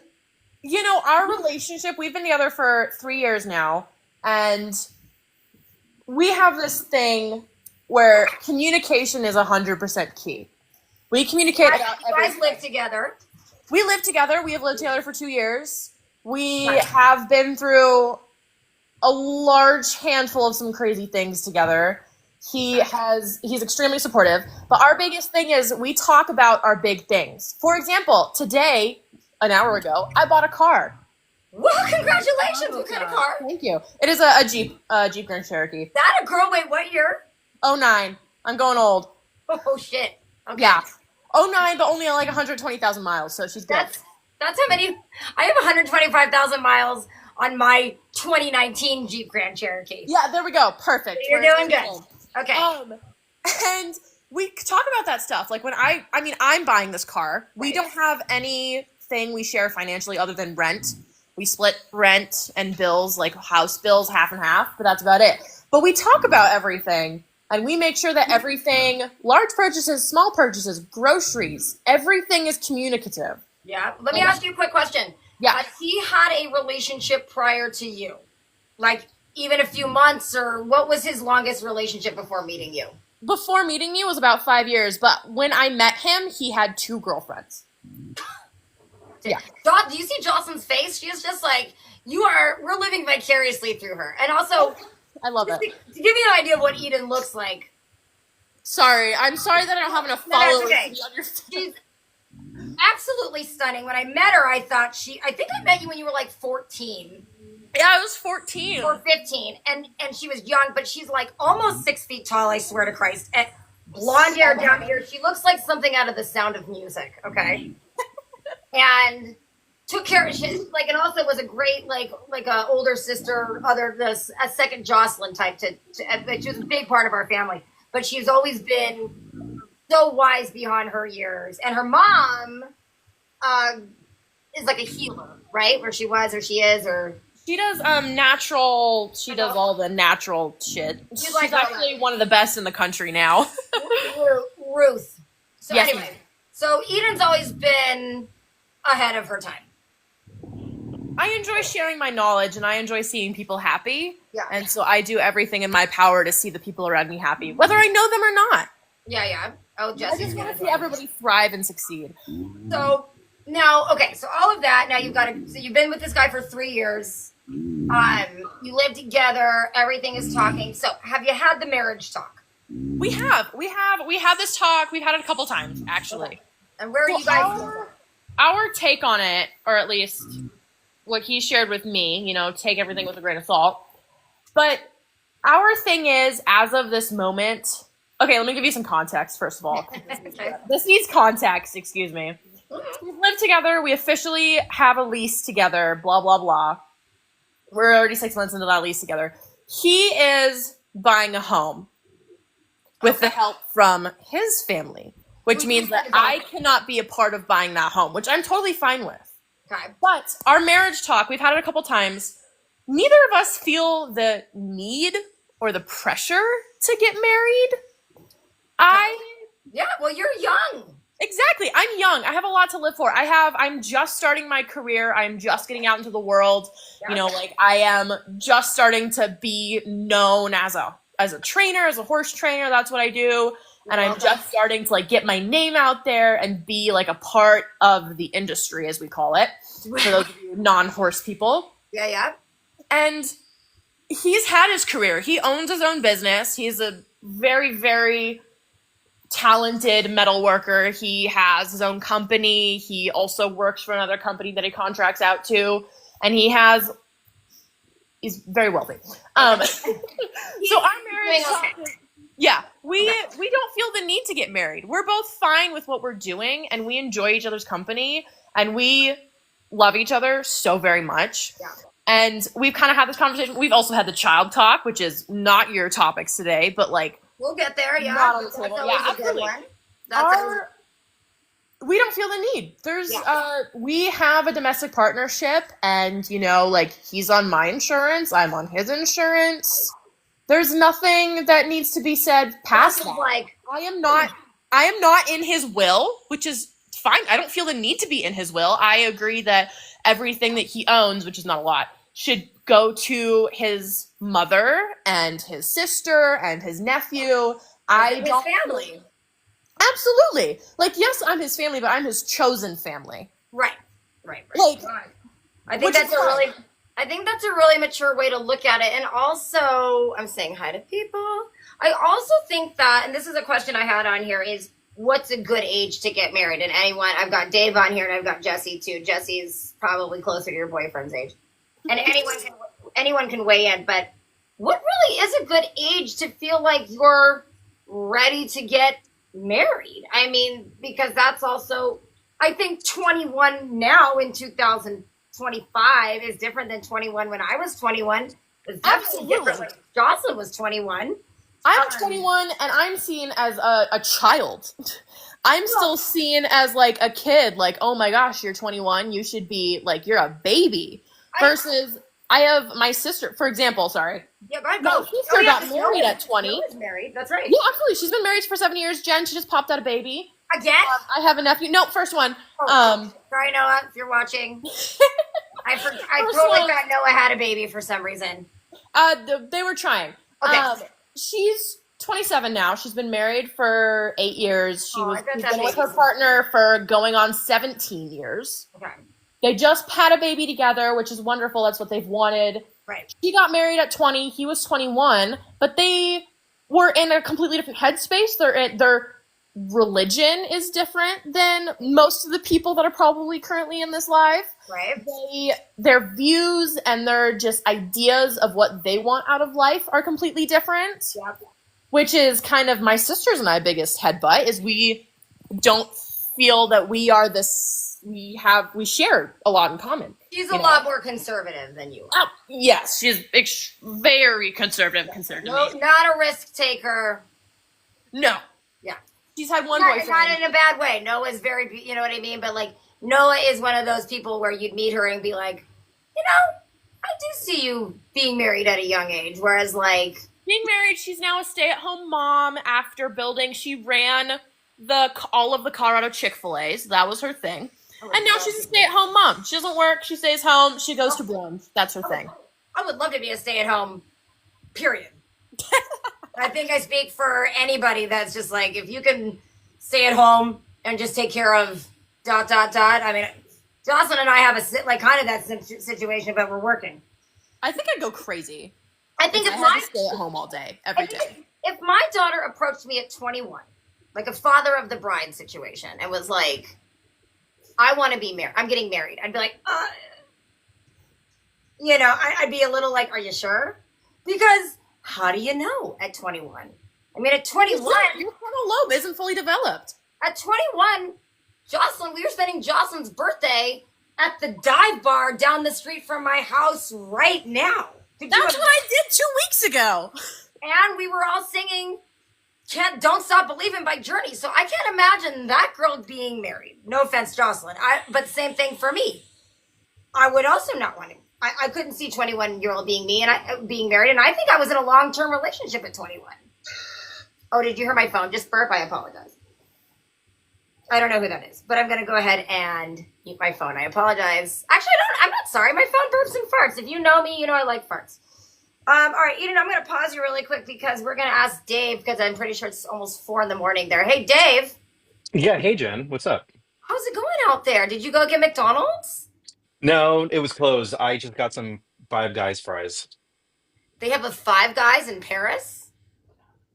our relationship, we've been together for 3 years now, and we have this thing where communication is 100% key. We communicate about You guys everything. live together. We live together. We have lived together for 2 years. We have been through a large handful of some crazy things together. He's extremely supportive. But our biggest thing is we talk about our big things. For example, today, an hour ago, I bought a car. Well, congratulations! What kind of car? Thank you. It is a Jeep Grand Cherokee. That a girl? Wait, what year? 09. I'm going old. Oh shit. Okay. Yeah. 09, but only like 120,000 miles, so she's good. That's how many. I have 125,000 miles on my 2019 Jeep Grand Cherokee. Yeah, there we go. Perfect. You're doing good. Okay. And we talk about that stuff. Like when I'm buying this car. We don't have anything we share financially other than rent. We split rent and bills, like house bills, half and half, but that's about it. But we talk about everything, and we make sure that everything, large purchases, small purchases, groceries, everything is communicative. Yeah. Let me ask you a quick question. Yeah. Has he had a relationship prior to you? Like even a few months, or what was his longest relationship before meeting you? Before meeting me was about 5 years, but when I met him, he had 2 girlfriends. Yeah. Do you see Jocelyn's face? She is just like, we're living vicariously through her. And also, I love it. To give you an idea of what Eden looks like. I'm sorry that I don't have enough followers. Okay. She's absolutely stunning. When I met her, I think I met you when you were like 14. Yeah, I was 14. Or 15. And she was young, but she's like almost 6 feet tall, I swear to Christ. And blonde hair down here. She looks like something out of The Sound of Music, okay? And took care of shit, like, and also was a great, like a older sister, a second Jocelyn type she was a big part of our family, but she's always been so wise beyond her years. And her mom, is like a healer, right? Where she was, or she is, or she does natural. She does all the natural shit. She's actually one of the best in the country now. Ruth. So yes, anyway, so Eden's always been ahead of her time. I enjoy sharing my knowledge, and I enjoy seeing people happy. Yeah. And so I do everything in my power to see the people around me happy, whether I know them or not. Yeah. Oh, I just want to see everybody thrive and succeed. So now, okay, so all of that. Now so you've been with this guy for 3 years. You live together. Everything is talking. So have you had the marriage talk? We had this talk. We've had it a couple times, actually. Okay. And where are you guys? Our take on it, or at least what he shared with me, take everything with a grain of salt. But our thing is, as of this moment, okay, let me give you some context, first of all. Okay. This needs context, excuse me. We live together. We officially have a lease together, blah, blah, blah. We're already 6 months into that lease together. He is buying a home with the help from his family, which means that I cannot be a part of buying that home, which I'm totally fine with. Okay. But our marriage talk, we've had it a couple times. Neither of us feel the need or the pressure to get married. Yeah, well, you're young. Exactly. I'm young. I have a lot to live for. I'm just starting my career. I'm just getting out into the world. Yeah. I am just starting to be known as a trainer, as a horse trainer. That's what I do. And I'm just starting to get my name out there and be a part of the industry, as we call it, for those of you non-horse people. Yeah. And he's had his career. He owns his own business. He's a very, very talented metal worker. He has his own company. He also works for another company that he contracts out to. And he's very wealthy. So our marriage... Yeah, we don't feel the need to get married. We're both fine with what we're doing, and we enjoy each other's company, and we love each other so very much. Yeah. And we've kind of had this conversation. We've also had the child talk, which is not your topics today, but we'll get there. Yeah, not on the table. That's Yeah, a good one. We don't feel the need. We have a domestic partnership, and he's on my insurance, I'm on his insurance. There's nothing that needs to be said past that. I am not in his will, which is fine. I don't feel the need to be in his will. I agree that everything that he owns, which is not a lot, should go to his mother and his sister and his nephew. His family. Absolutely. Yes, I'm his family, but I'm his chosen family. Right. I think that's a really mature way to look at it. And also, I'm saying hi to people. I also think that, and this is a question I had on here, is what's a good age to get married? And anyone, I've got Dave on here and I've got Jesse too. Jesse's probably closer to your boyfriend's age. And anyone can weigh in, but what really is a good age to feel like you're ready to get married? I mean, because that's also, I think 21 now in 2025 is different than 21 when I was 21. It's definitely different when Jocelyn was 21. I'm 21 and I'm seen as a child. I'm still seen as like a kid, like, oh my gosh, you're 21, you should be like, you're a baby. Versus I have my sister, for example, sorry. Yeah, my sister got married at 20. Was married, that's right. Yeah, absolutely. She's been married for 7 years. Jen, she just popped out a baby. Again? I have a nephew. No, first one. Sorry, Noah, if you're watching. I totally thought Noah had a baby for some reason. They were trying. Okay. She's 27 now. She's been married for 8 years. She's been with her baby. partner for going on 17 years. Okay. They just had a baby together, which is wonderful. That's what they've wanted. Right. She got married at 20. He was 21, but they were in a completely different headspace. Their religion is different than most of the people that are probably currently in this live. Right. Their views and their just ideas of what they want out of life are completely different. Yep. Which is kind of my sisters and I biggest headbutt is we don't feel that we are this. We share a lot in common. She's a lot more conservative than you are. Yes, she's very conservative. No, not a risk taker. No. Yeah. She's had one boyfriend. Not in a bad way. Noah's very, you know what I mean? But like, Noah is one of those people where you'd meet her and be like, you know, I do see you being married at a young age. Whereas like. Being married, she's now a stay-at-home mom after building. She ran all of the Colorado Chick-fil-A's. That was her thing. And now she's a stay-at-home mom. She doesn't work. She stays home. She goes to brunch. That's her thing. I would love to be a stay-at-home, period. I think I speak for anybody that's just like, if you can stay at home and just take care of ... I mean, Jocelyn and I have kind of that situation, but we're working. I think I'd go crazy. I think if I had to stay at home all day, every day. If my daughter approached me at 21, like a father of the bride situation, and was like, I want to be married. I'm getting married. I'd be like, you know, I'd be a little like, are you sure? Because how do you know at 21? I mean, at 21, your frontal lobe isn't fully developed. At 21, Jocelyn, we were spending Jocelyn's birthday at the dive bar down the street from my house right now. That's what I did 2 weeks ago. And we were all singing Don't Stop Believing by Journey. So I can't imagine that girl being married. No offense, Jocelyn. But same thing for me. I would also not want to. I couldn't see 21-year-old being me and being married. And I think I was in a long-term relationship at 21. Oh, did you hear my phone just burp? I apologize. I don't know who that is, but I'm going to go ahead and mute my phone. I apologize. Actually, I'm not sorry. My phone burps and farts. If you know me, you know I like farts. All right, Eden, I'm going to pause you really quick because we're going to ask Dave because I'm pretty sure it's almost 4 a.m. there. Hey, Dave. Yeah, hey, Jen. What's up? How's it going out there? Did you go get McDonald's? No, it was closed. I just got some Five Guys fries. They have a Five Guys in Paris?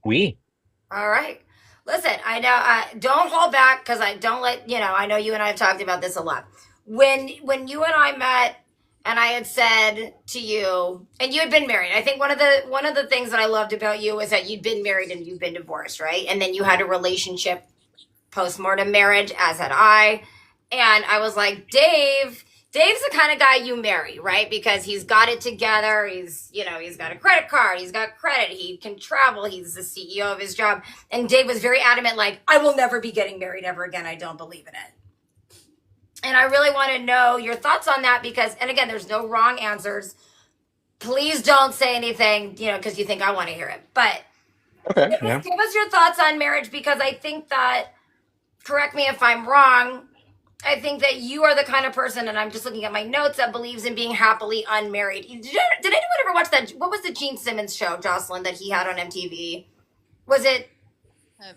Oui. All right. Listen, I know, don't hold back because I don't let, you know, I know you and I have talked about this a lot. When you and I met and I had said to you, and you had been married, I think one of the things that I loved about you was that you'd been married and you'd been divorced, right? And then you had a relationship post-mortem marriage, as had I. And I was like, Dave's the kind of guy you marry, right? Because he's got it together. He's got a credit card. He's got credit. He can travel. He's the CEO of his job. And Dave was very adamant, like, I will never be getting married ever again. I don't believe in it. And I really want to know your thoughts on that because, and again, there's no wrong answers. Please don't say anything, you know, because you think I want to hear it. But okay, give us your thoughts on marriage because I think that, correct me if I'm wrong, I think that you are the kind of person, and I'm just looking at my notes, that believes in being happily unmarried. Did anyone ever watch that? What was the Gene Simmons show, Jocelyn, that he had on MTV? Was it? No,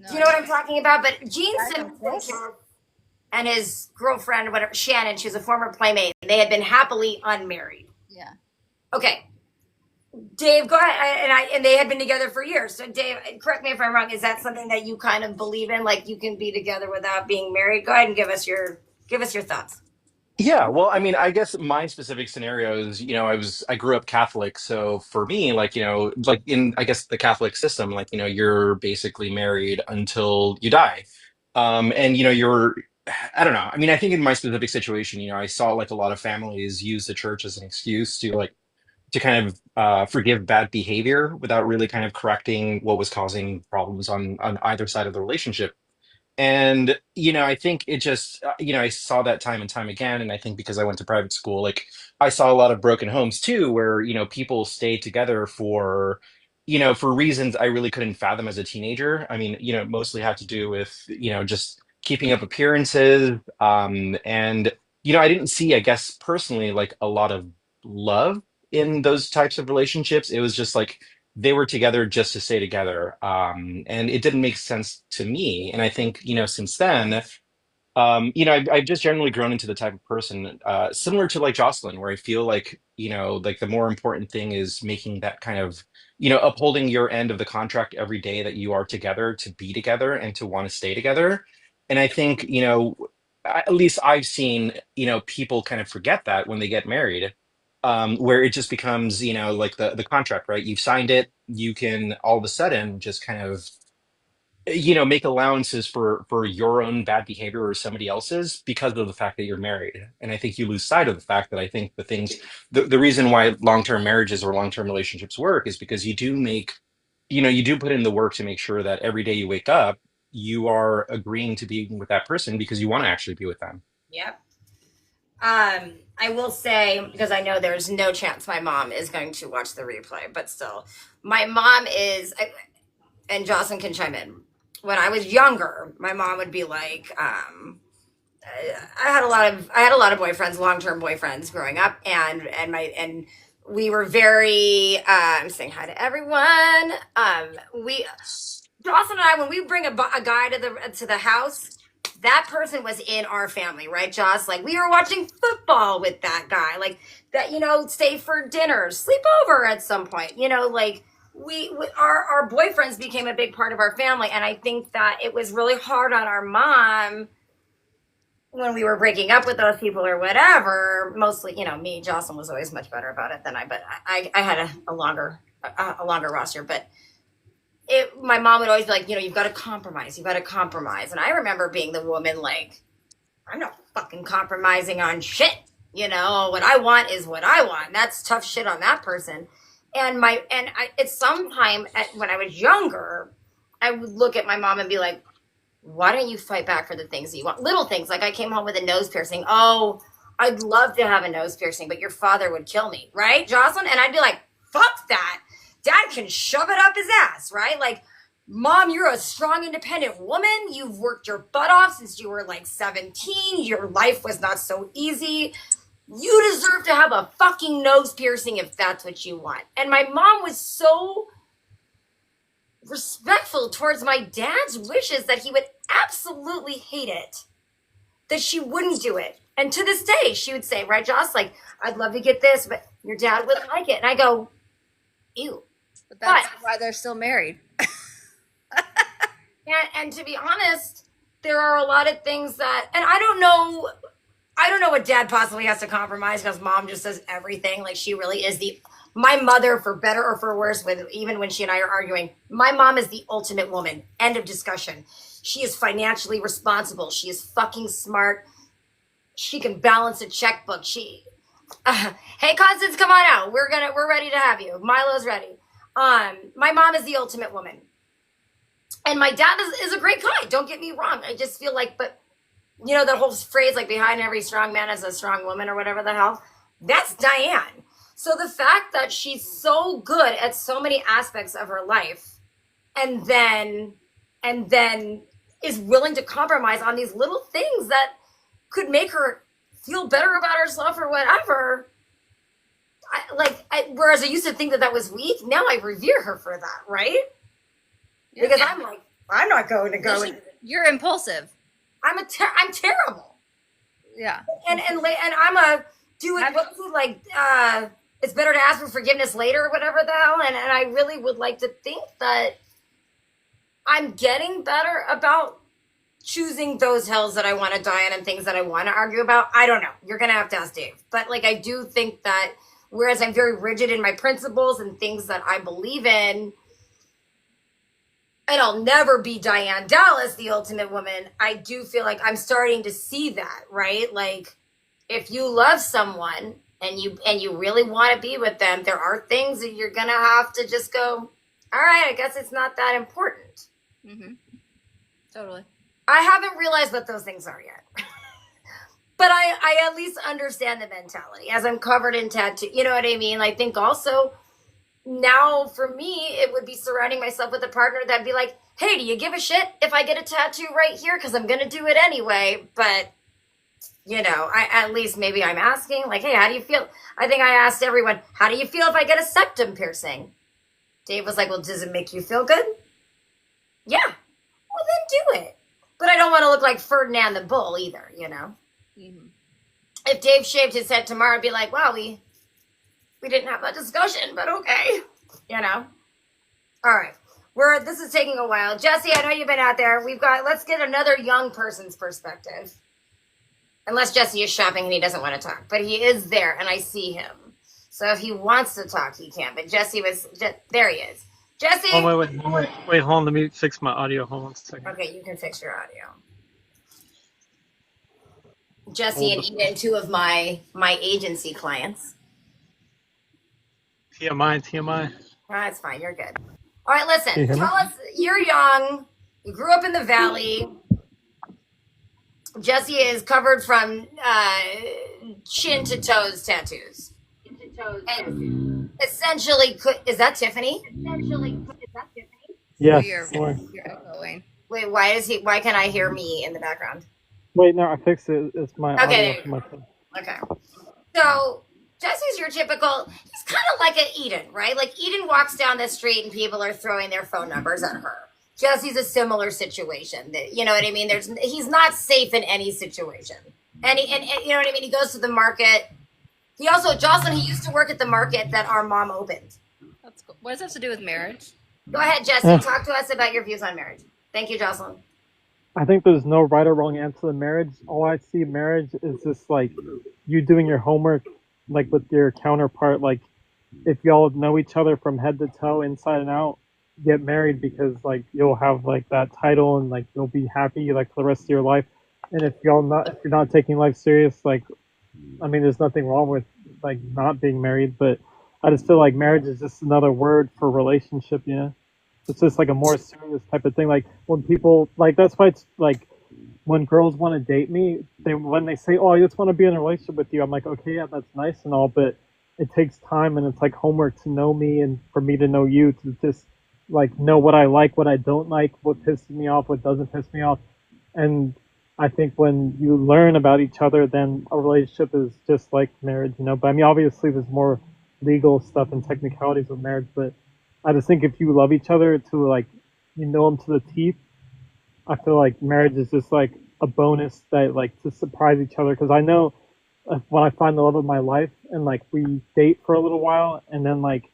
do you know what I'm talking about? But Gene Simmons and his girlfriend, whatever, Shannon, she was a former playmate. They had been happily unmarried. Yeah. Okay. Dave, go ahead. And they had been together for years. So Dave, correct me if I'm wrong. Is that something that you kind of believe in? Like you can be together without being married? Go ahead and give us your thoughts. Yeah, well, I mean, I guess my specific scenario is, I grew up Catholic, so for me, like, like in, I guess the Catholic system, like, you're basically married until you die. And I don't know. I mean, I think in my specific situation, I saw like a lot of families use the church as an excuse to kind of forgive bad behavior without really kind of correcting what was causing problems on either side of the relationship. And, I think it just, I saw that time and time again. And I think because I went to private school, like I saw a lot of broken homes too, where, people stayed together for reasons I really couldn't fathom as a teenager. I mean, it mostly had to do with, just keeping up appearances. And, I didn't see, I guess, personally, like a lot of love in those types of relationships. It was just like, they were together just to stay together. And it didn't make sense to me. And I think, since then, I've just generally grown into the type of person similar to like Jocelyn, where I feel like, like the more important thing is making that kind of, upholding your end of the contract every day that you are together to be together and to want to stay together. And I think, at least I've seen, people kind of forget that when they get married, where it just becomes, like the contract, right? You've signed it, you can all of a sudden just kind of make allowances for your own bad behavior or somebody else's because of the fact that you're married. And I think you lose sight of the fact that I think the reason why long-term marriages or long-term relationships work is because you do put in the work to make sure that every day you wake up you are agreeing to be with that person because you want to actually be with them. Yep. I will say, because I know there's no chance my mom is going to watch the replay, but still, my mom is, and Jocelyn can chime in. When I was younger, my mom would be like, I had a lot of boyfriends, long term boyfriends growing up, and we were very. I'm saying hi to everyone. We Jocelyn and I, when we bring a guy to the house, that person was in our family, right, Joss? Like we were watching football with that guy, like that. Stay for dinner, sleep over at some point. Like our boyfriends became a big part of our family, and I think that it was really hard on our mom when we were breaking up with those people or whatever. Mostly, me, Jocelyn was always much better about it than I, but I had a longer roster. But my mom would always be like, you've got to compromise. You've got to compromise. And I remember being the woman like, I'm not fucking compromising on shit. What I want is what I want. That's tough shit on that person. And it's sometime when I was younger, I would look at my mom and be like, why don't you fight back for the things that you want? Little things, like I came home with a nose piercing. Oh, I'd love to have a nose piercing, but your father would kill me, right, Jocelyn? And I'd be like, fuck that. Dad can shove it up his ass, right? Like, Mom, you're a strong, independent woman. You've worked your butt off since you were like 17. Your life was not so easy. You deserve to have a fucking nose piercing if that's what you want. And my mom was so respectful towards my dad's wishes that he would absolutely hate it, that she wouldn't do it. And to this day, she would say, right, Joss, like, I'd love to get this, but your dad wouldn't like it. And I go, ew. But that's why they're still married. And to be honest, there are a lot of things that, and I don't know what dad possibly has to compromise because mom just does everything. Like she really is my mother, for better or for worse, even when she and I are arguing, my mom is the ultimate woman. End of discussion. She is financially responsible. She is fucking smart. She can balance a checkbook. Hey, Constance, come on out. We're ready to have you. Milo's ready. My mom is the ultimate woman. And my dad is a great guy. Don't get me wrong. I just feel like, but that whole phrase, like behind every strong man is a strong woman or whatever the hell, that's Dyan. So the fact that she's so good at so many aspects of her life and then is willing to compromise on these little things that could make her feel better about herself or whatever. Whereas I used to think that was weak. Now I revere her for that, right? Because I'm like, I'm not going to go. You're impulsive. I'm terrible. Yeah. And I'm a do it. What was it like? it's better to ask for forgiveness later or whatever the hell. And I really would like to think that I'm getting better about choosing those hills that I want to die on and things that I want to argue about. I don't know. You're going to have to ask Dave. But like, I do think that whereas I'm very rigid in my principles and things that I believe in, and I'll never be Dyan Dallis, the ultimate woman, I do feel like I'm starting to see that, right? Like, if you love someone and you really want to be with them, there are things that you're going to have to just go, all right, I guess it's not that important. Mm-hmm. Totally. I haven't realized what those things are yet. But I at least understand the mentality as I'm covered in tattoo. You know what I mean? I think also now for me, it would be surrounding myself with a partner that'd be like, hey, do you give a shit if I get a tattoo right here? Because I'm going to do it anyway. But, you know, at least maybe I'm asking, like, hey, how do you feel? I think I asked everyone, how do you feel if I get a septum piercing? Dave was like, well, does it make you feel good? Yeah. Well, then do it. But I don't want to look like Ferdinand the Bull either, you know? Mm-hmm. If Dave shaved his head tomorrow, I'd be like, wow, we didn't have that discussion, but okay. You know? All right. This is taking a while. Jesse, I know you've been out there. Let's get another young person's perspective. Unless Jesse is shopping and he doesn't want to talk. But he is there, and I see him. So if he wants to talk, he can. But there he is. Jesse! Oh, wait, hold on. Let me fix my audio. Hold on a second. Okay, you can fix your audio. Jesse and Eden, two of my agency clients. TMI. That's fine. You're good. All right, listen. Tell us, you're young. You grew up in the Valley. Jesse is covered from chin to toes tattoos. And essentially, is that Tiffany? Yes. You're echoing. Wait, why can't I hear me in the background? Wait, no, I fixed it. It's my Okay, audio. Okay. So Jesse's your typical, he's kind of like an Eden, right? Like Eden walks down the street and people are throwing their phone numbers at her. Jesse's a similar situation. You know what I mean? He's not safe in any situation. And you know what I mean? He goes to the market. He also, Jocelyn, he used to work at the market that our mom opened. That's cool. What does that have to do with marriage? Go ahead, Jesse. Talk to us about your views on marriage. Thank you, Jocelyn. I think there's no right or wrong answer to marriage. All I see marriage is just like you doing your homework, like with your counterpart. Like if y'all know each other from head to toe, inside and out, get married because like you'll have like that title and like you'll be happy like for the rest of your life. And if you're not taking life serious, like I mean, there's nothing wrong with like not being married, but I just feel like marriage is just another word for relationship, you know? It's just like a more serious type of thing. Like when people like that's why it's like when girls want to date me, when they say, "Oh, I just want to be in a relationship with you," I'm like, "Okay, yeah, that's nice and all, but it takes time and it's like homework to know me and for me to know you to just like know what I like, what I don't like, what pisses me off, what doesn't piss me off." And I think when you learn about each other, then a relationship is just like marriage, you know. But I mean, obviously, there's more legal stuff and technicalities of marriage, but I just think if you love each other to like, you know them to the teeth, I feel like marriage is just like a bonus that like to surprise each other. Because I know when I find the love of my life and like we date for a little while and then like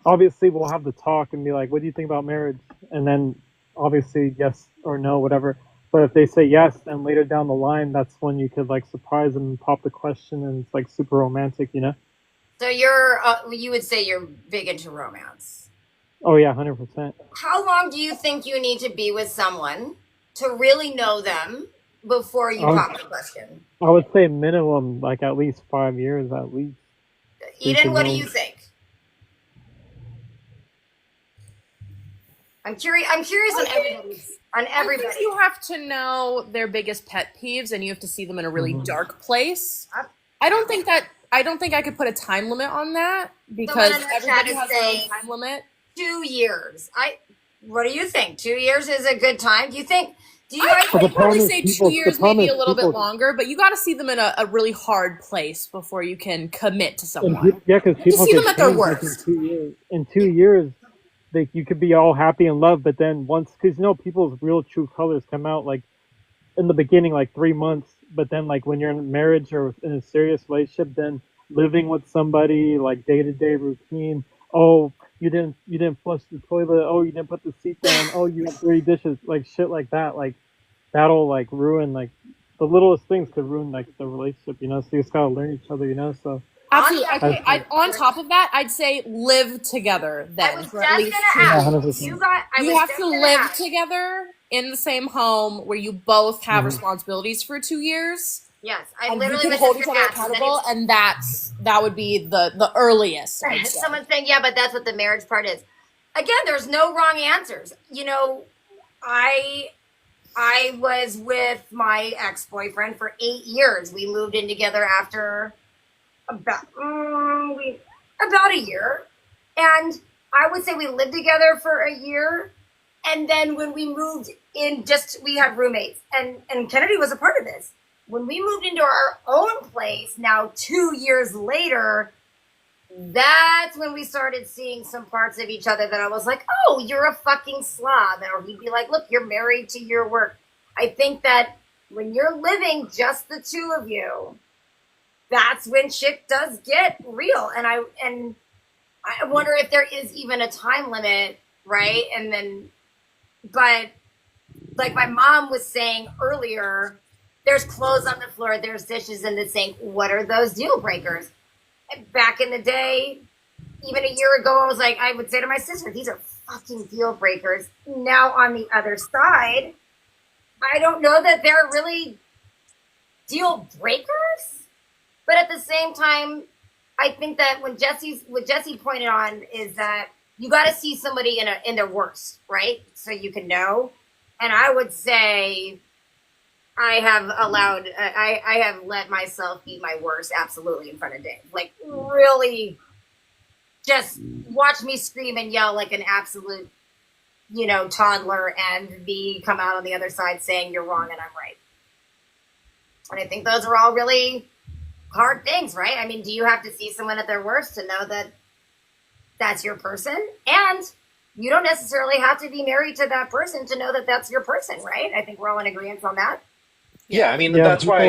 obviously we'll have the talk and be like, what do you think about marriage? And then obviously yes or no, whatever. But if they say yes, then later down the line, that's when you could like surprise them and pop the question and it's like super romantic, you know? So you would say you're big into romance. Oh yeah, 100%. How long do you think you need to be with someone to really know them before you pop the question? I would say minimum, like at least 5 years at least. Eden, what do you think? I'm curious on everybody's. I think you have to know their biggest pet peeves, and you have to see them in a really dark place. I don't think I could put a time limit on that because everybody has their own time limit. 2 years. What do you think? 2 years is a good time? Do you I'd probably say 2 years, maybe a little bit longer, but you got to see them in a really hard place before you can commit to someone. Yeah, because people see them at their worst. In 2 years, you could be all happy in love, but then once, because you know, people's real true colors come out like in the beginning, like 3 months, but then like when you're in marriage or in a serious relationship, then living with somebody, like day-to-day routine. Oh, you didn't flush the toilet. Oh, you didn't put the seat down. Oh, you have dirty dishes. Like shit like that. Like that'll like ruin like the littlest things could ruin like the relationship. So you just gotta learn each other. So Absolutely. On- Okay. On top of that, I'd say live together I then was for just at least gonna 2 yeah, ask. years. 100%. You have to live together in the same home where you both have responsibilities for 2 years. Yes, I And literally you was can hold just each gonna other ask. accountable, and that would be the earliest. I'd say. Someone's saying, yeah, but that's what the marriage part is. Again, there's no wrong answers. I I was with my ex-boyfriend for 8 years. We moved in together after about about a year, and I would say we lived together for a year. And then when we moved in, just we have roommates, and Kennedy was a part of this. When we moved into our own place, now 2 years later, that's when we started seeing some parts of each other that I was like, oh, you're a fucking slob. Or he'd be like, look, you're married to your work. I think that when you're living just the two of you, that's when shit does get real. And I wonder if there is even a time limit, right? And then, but like my mom was saying earlier, there's clothes on the floor, there's dishes in the sink. What are those deal breakers? Back in the day, even a year ago, I was like, I would say to my sister, these are fucking deal breakers. Now on the other side, I don't know that they're really deal breakers, but at the same time, I think that what Jesse pointed on is that you got to see somebody in their worst, right? So you can know. And I would say I have let myself be my worst absolutely in front of Dave. Like really just watch me scream and yell like an absolute, toddler, and me come out on the other side saying you're wrong and I'm right. And I think those are all really hard things, right? I mean, do you have to see someone at their worst to know that that's your person? And you don't necessarily have to be married to that person to know that that's your person, right? I think we're all in agreement on that. Yeah, I mean Yeah, that's why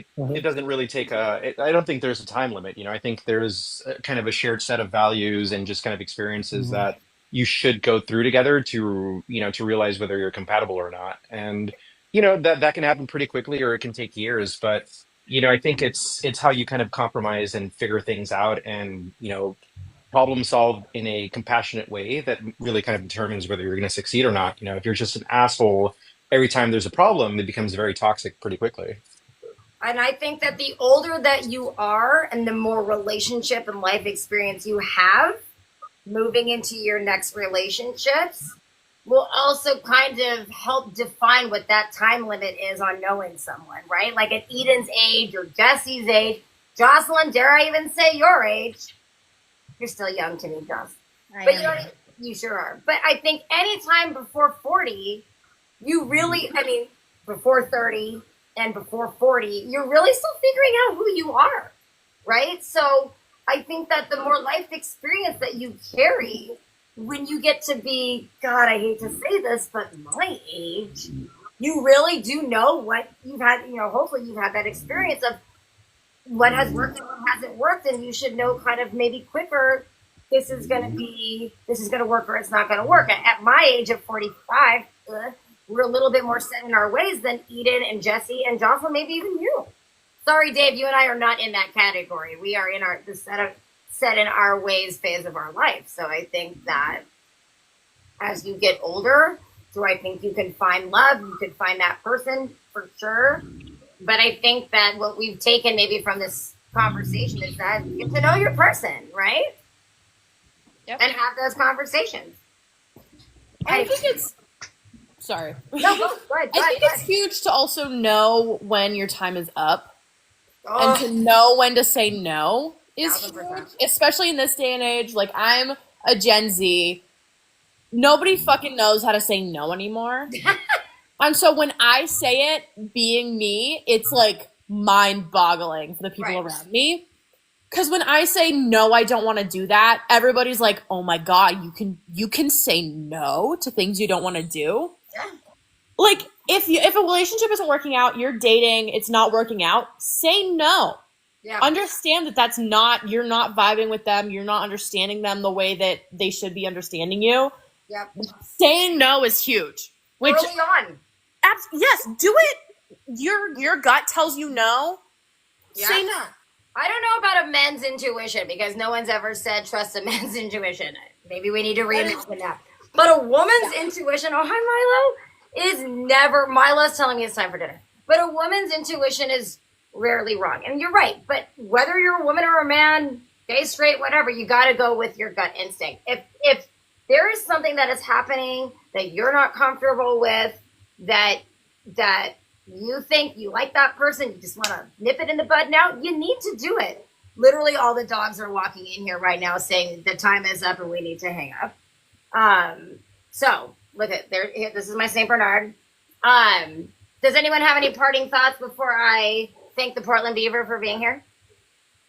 people. it doesn't really take I don't think there's a time limit. I think there's kind of a shared set of values and just kind of experiences Mhm. that you should go through together to, to realize whether you're compatible or not. And that can happen pretty quickly or it can take years, but I think it's how you kind of compromise and figure things out and, problem solve in a compassionate way that really kind of determines whether you're going to succeed or not. If you're just an asshole every time there's a problem, it becomes very toxic pretty quickly. And I think that the older that you are and the more relationship and life experience you have moving into your next relationships will also kind of help define what that time limit is on knowing someone, right? Like at Eden's age or Jesse's age, Jocelyn, dare I even say your age? You're still young to me, Jocelyn. But you sure are. But I think anytime before 40, you really, before 30 and before 40, you're really still figuring out who you are, right? So I think that the more life experience that you carry, when you get to be, God, I hate to say this, but my age, you really do know what you've had, hopefully you've had that experience of what has worked and what hasn't worked, and you should know kind of maybe quicker, this is going to work or it's not going to work. At my age of 45, we're a little bit more set in our ways than Eden and Jesse and Jocelyn, maybe even you. Sorry, Dave, you and I are not in that category. We are in the set in our ways phase of our life. So I think that as you get older, do I think you can find love? You can find that person for sure. But I think that what we've taken maybe from this conversation is that you get to know your person, right? Yep. And have those conversations. I think it's sorry. No, go ahead. I think it's huge to also know when your time is up Oh, and to know when to say no is 1000%. huge, especially in this day and age. Like I'm a Gen Z. Nobody fucking knows how to say no anymore. And so when I say it, being me, it's like mind-boggling for the people Right. around me. Because when I say no, I don't want to do that, everybody's like, "Oh my god, you can say no to things you don't want to do." Yeah. Like if a relationship isn't working out, you're dating, it's not working out, say no. Yeah. Understand that that's not, you're not vibing with them. You're not understanding them the way that they should be understanding you. Yep. Saying no is huge. Which, Early on. yes, do it. Your gut tells you no. Yeah. Say no. I don't know about a men's intuition because no one's ever said trust a man's intuition. Maybe we need to reimagine that. But a woman's intuition, oh, hi, Milo, is never, Milo's telling me it's time for dinner. But a woman's intuition is rarely wrong. And you're right. But whether you're a woman or a man, gay, straight, whatever, you got to go with your gut instinct. If there is something that is happening that you're not comfortable with, that you think you like that person, you just want to nip it in the bud now, you need to do it. Literally all the dogs are walking in here right now saying the time is up and we need to hang up. So look at there. This is my Saint Bernard. Does anyone have any parting thoughts before I thank the Portland Beaver for being here?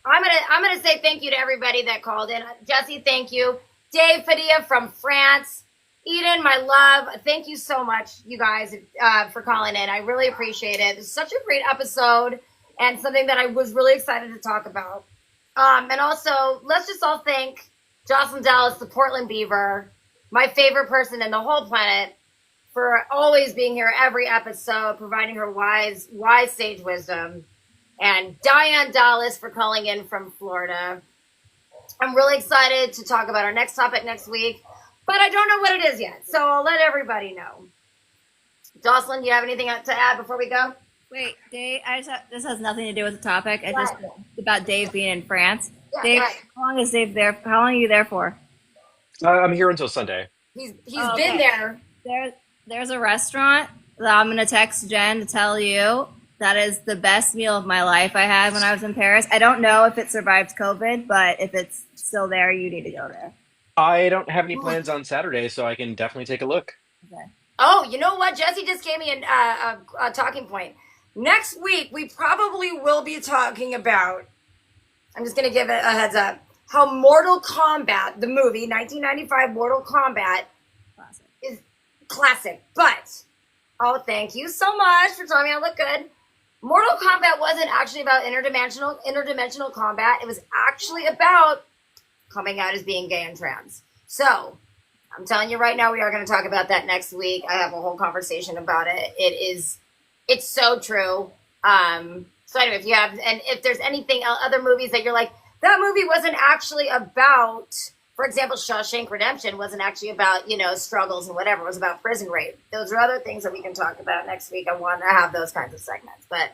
I'm gonna say thank you to everybody that called in. Jesse, thank you. Dave Padilla from France. Eden, my love, thank you so much, you guys, for calling in. I really appreciate it. It's such a great episode and something that I was really excited to talk about. And also, let's just all thank Jocelyn Dallis, the Portland Beaver, my favorite person in the whole planet, for always being here every episode, providing her wise sage wisdom. And Dyan Dallis for calling in from Florida. I'm really excited to talk about our next topic next week. But I don't know what it is yet, so I'll let everybody know. Jocelyn, do you have anything to add before we go? Wait, Dave, this has nothing to do with the topic. It's about Dave being in France. Yeah, Dave, right. how long is Dave there? How long are you there for? I'm here until Sunday. He's been there. There's a restaurant that I'm going to text Jen to tell you that is the best meal of my life I had when I was in Paris. I don't know if it survived COVID, but if it's still there, you need to go there. I don't have any plans on Saturday, so I can definitely take a look. Okay. Oh, you know what? Jesse just gave me a talking point. Next week, we probably will be talking about, I'm just going to give it a heads up, how Mortal Kombat, the movie, 1995 Mortal Kombat, is classic. But, oh, thank you so much for telling me I look good. Mortal Kombat wasn't actually about interdimensional combat. It was actually about coming out as being gay and trans. So, I'm telling you right now, we are going to talk about that next week. I have a whole conversation about it. It's so true. So anyway, if there's anything, other movies that you're like, that movie wasn't actually about, for example, Shawshank Redemption wasn't actually about, struggles and whatever. It was about prison rape. Those are other things that we can talk about next week. I want to have those kinds of segments. But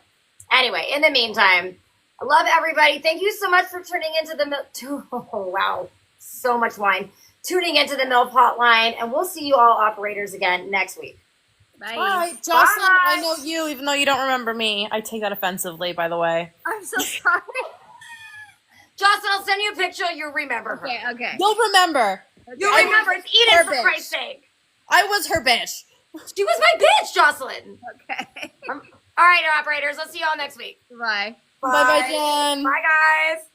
anyway, in the meantime, I love everybody. Thank you so much for tuning into the oh wow, so much wine. Tuning into the MILF Hotline, and we'll see you all operators again next week. Bye. Bye, Jocelyn. Bye. I know you, even though you don't remember me. I take that offensively, by the way. I'm so sorry. Jocelyn, I'll send you a picture. You'll remember her. Okay. You'll remember. You'll remember. It's Eden, for bitch. Christ's sake. I was her bitch. She was my bitch, Jocelyn. Okay. All right, operators. I'll see you all next week. Bye. Bye-bye, Jen. Bye, guys.